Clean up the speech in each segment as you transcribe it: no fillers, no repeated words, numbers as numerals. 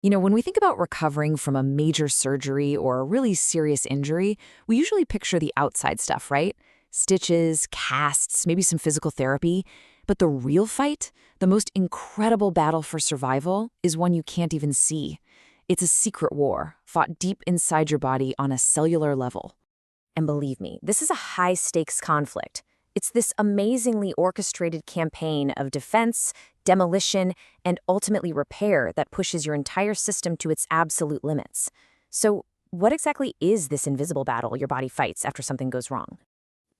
When we think about recovering from a major surgery or a really serious injury, we usually picture the outside stuff, right? Stitches, casts, maybe some physical therapy. But the real fight, the most incredible battle for survival, is one you can't even see. It's a secret war, fought deep inside your body on a cellular level. And believe me, this is a high-stakes conflict. It's this amazingly orchestrated campaign of defense, demolition, and ultimately repair that pushes your entire system to its absolute limits. So, what exactly is this invisible battle your body fights after something goes wrong?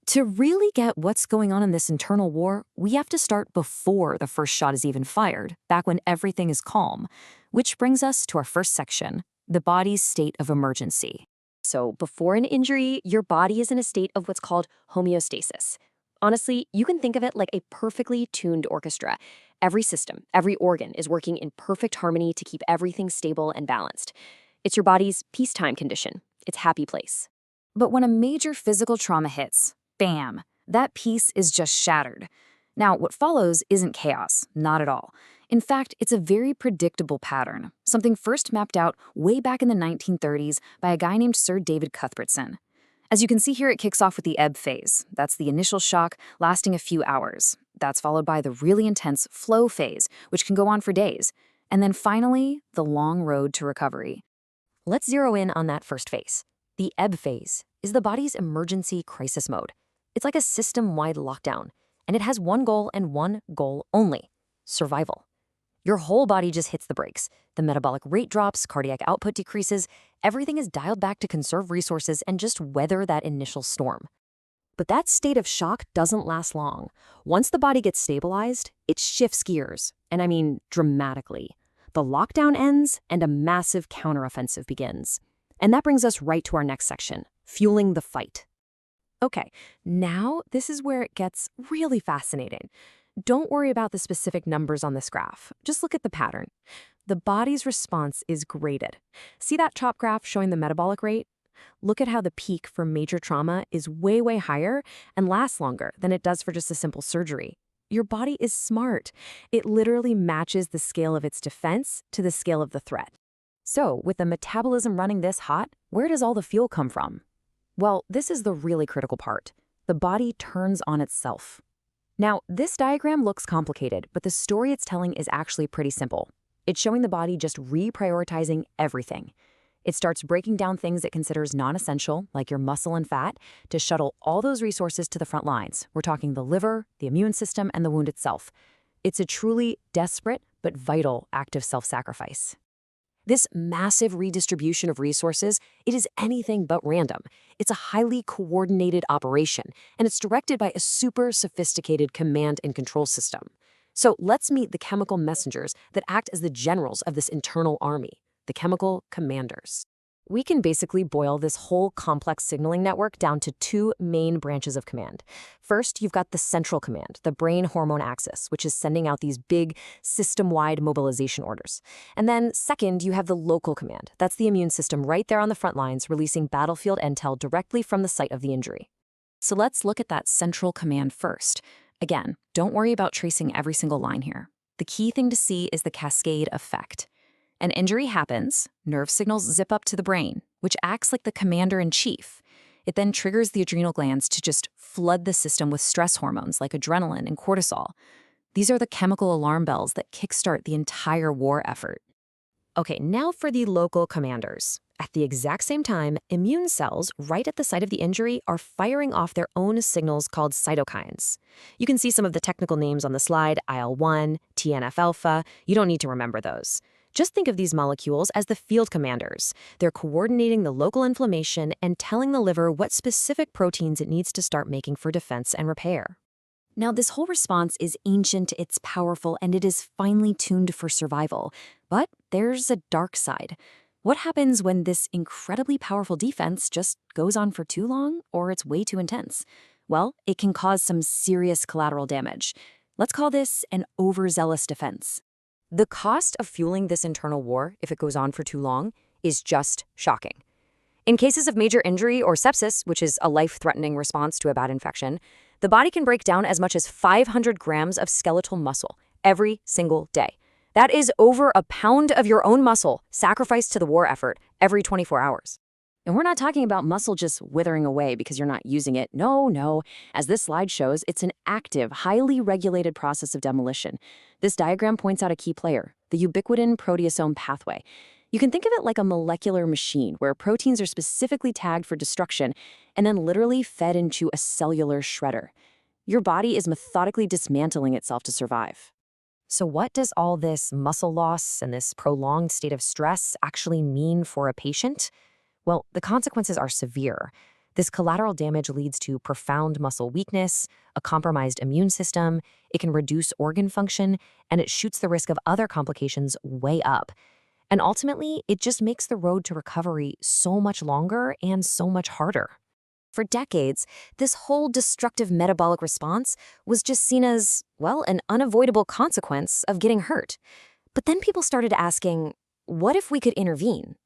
To really get what's going on in this internal war, we have to start before the first shot is even fired, back when everything is calm. Which brings us to our first section, the body's state of emergency. So, before an injury, your body is in a state of what's called homeostasis. Honestly, you can think of it like a perfectly tuned orchestra. Every system, every organ is working in perfect harmony to keep everything stable and balanced. It's your body's peacetime condition, its happy place. But when a major physical trauma hits, bam, that peace is just shattered. Now, what follows isn't chaos, not at all. In fact, it's a very predictable pattern, something first mapped out way back in the 1930s by a guy named Sir David Cuthbertson. As you can see here, it kicks off with the ebb phase. That's the initial shock lasting a few hours. That's followed by the really intense flow phase, which can go on for days. And then finally, the long road to recovery. Let's zero in on that first phase. The ebb phase is the body's emergency crisis mode. It's like a system-wide lockdown, and it has one goal and one goal only: survival. Your whole body just hits the brakes. The metabolic rate drops, cardiac output decreases, everything is dialed back to conserve resources and just weather that initial storm. But that state of shock doesn't last long. Once the body gets stabilized, it shifts gears, and I mean dramatically. The lockdown ends and a massive counteroffensive begins. And that brings us right to our next section, fueling the fight. Okay, now this is where it gets really fascinating. Don't worry about the specific numbers on this graph. Just look at the pattern. The body's response is graded. See that top graph showing the metabolic rate? Look at how the peak for major trauma is way, way higher and lasts longer than it does for just a simple surgery. Your body is smart. It literally matches the scale of its defense to the scale of the threat. So, with the metabolism running this hot, where does all the fuel come from? Well, this is the really critical part. The body turns on itself. Now, this diagram looks complicated, but the story it's telling is actually pretty simple. It's showing the body just reprioritizing everything. It starts breaking down things it considers non-essential, like your muscle and fat, to shuttle all those resources to the front lines. We're talking the liver, the immune system, and the wound itself. It's a truly desperate but vital act of self-sacrifice. This massive redistribution of resources, it is anything but random. It's a highly coordinated operation, and it's directed by a super sophisticated command and control system. So let's meet the chemical messengers that act as the generals of this internal army, the chemical commanders. We can basically boil this whole complex signaling network down to two main branches of command. First, you've got the central command, the brain hormone axis, which is sending out these big system-wide mobilization orders. And then second, you have the local command. That's the immune system right there on the front lines, releasing battlefield intel directly from the site of the injury. So let's look at that central command first. Again, don't worry about tracing every single line here. The key thing to see is the cascade effect. An injury happens, nerve signals zip up to the brain, which acts like the commander-in-chief. It then triggers the adrenal glands to just flood the system with stress hormones like adrenaline and cortisol. These are the chemical alarm bells that kickstart the entire war effort. Okay, now for the local commanders. At the exact same time, immune cells right at the site of the injury are firing off their own signals called cytokines. You can see some of the technical names on the slide: IL-1, TNF-alpha. You don't need to remember those. Just think of these molecules as the field commanders. They're coordinating the local inflammation and telling the liver what specific proteins it needs to start making for defense and repair. Now, this whole response is ancient, it's powerful, and it is finely tuned for survival. But there's a dark side. What happens when this incredibly powerful defense just goes on for too long or it's way too intense? Well, it can cause some serious collateral damage. Let's call this an overzealous defense. The cost of fueling this internal war, if it goes on for too long, is just shocking. In cases of major injury or sepsis, which is a life-threatening response to a bad infection, the body can break down as much as 500 grams of skeletal muscle every single day. That is over a pound of your own muscle sacrificed to the war effort every 24 hours. And we're not talking about muscle just withering away because you're not using it. No, no. As this slide shows, it's an active, highly regulated process of demolition. This diagram points out a key player, the ubiquitin proteasome pathway. You can think of it like a molecular machine where proteins are specifically tagged for destruction and then literally fed into a cellular shredder. Your body is methodically dismantling itself to survive. So what does all this muscle loss and this prolonged state of stress actually mean for a patient? Well, the consequences are severe. This collateral damage leads to profound muscle weakness, a compromised immune system, it can reduce organ function, and it shoots the risk of other complications way up. And ultimately, it just makes the road to recovery so much longer and so much harder. For decades, this whole destructive metabolic response was just seen as, well, an unavoidable consequence of getting hurt. But then people started asking, what if we could intervene?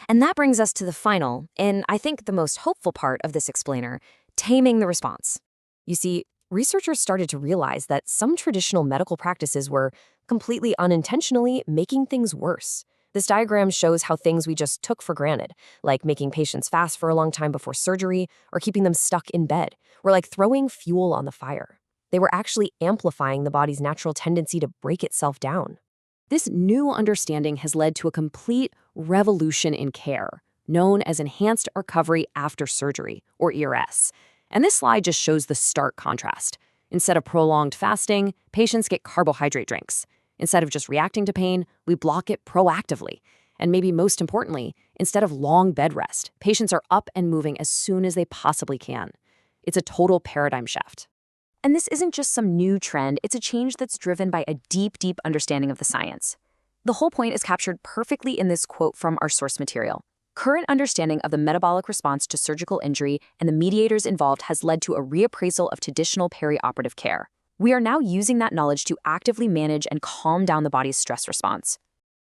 And that brings us to the final, and I think the most hopeful part of this explainer, taming the response. You see, researchers started to realize that some traditional medical practices were completely unintentionally making things worse. This diagram shows how things we just took for granted, like making patients fast for a long time before surgery or keeping them stuck in bed, were like throwing fuel on the fire. They were actually amplifying the body's natural tendency to break itself down. This new understanding has led to a complete revolution in care, known as enhanced recovery after surgery, or ERS. And this slide just shows the stark contrast. Instead of prolonged fasting, patients get carbohydrate drinks. Instead of just reacting to pain, we block it proactively. And maybe most importantly, instead of long bed rest, patients are up and moving as soon as they possibly can. It's a total paradigm shift. And this isn't just some new trend, it's a change that's driven by a deep, deep understanding of the science. The whole point is captured perfectly in this quote from our source material. Current understanding of the metabolic response to surgical injury and the mediators involved has led to a reappraisal of traditional perioperative care. We are now using that knowledge to actively manage and calm down the body's stress response.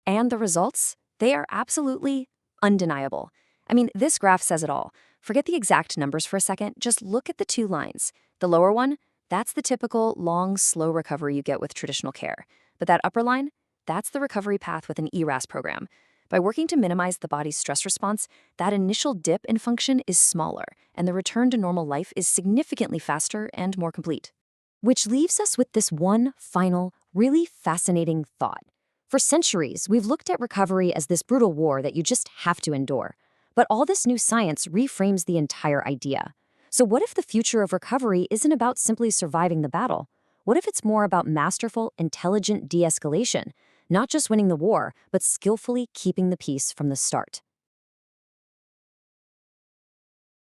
And the results? They are absolutely undeniable. I mean, this graph says it all. Forget the exact numbers for a second, just look at the two lines. The lower one, that's the typical long, slow recovery you get with traditional care. But that upper line, that's the recovery path with an ERAS program. By working to minimize the body's stress response, that initial dip in function is smaller, and the return to normal life is significantly faster and more complete. Which leaves us with this one final, really fascinating thought. For centuries, we've looked at recovery as this brutal war that you just have to endure. But all this new science reframes the entire idea. So what if the future of recovery isn't about simply surviving the battle? What if it's more about masterful, intelligent de-escalation? Not just winning the war, but skillfully keeping the peace from the start.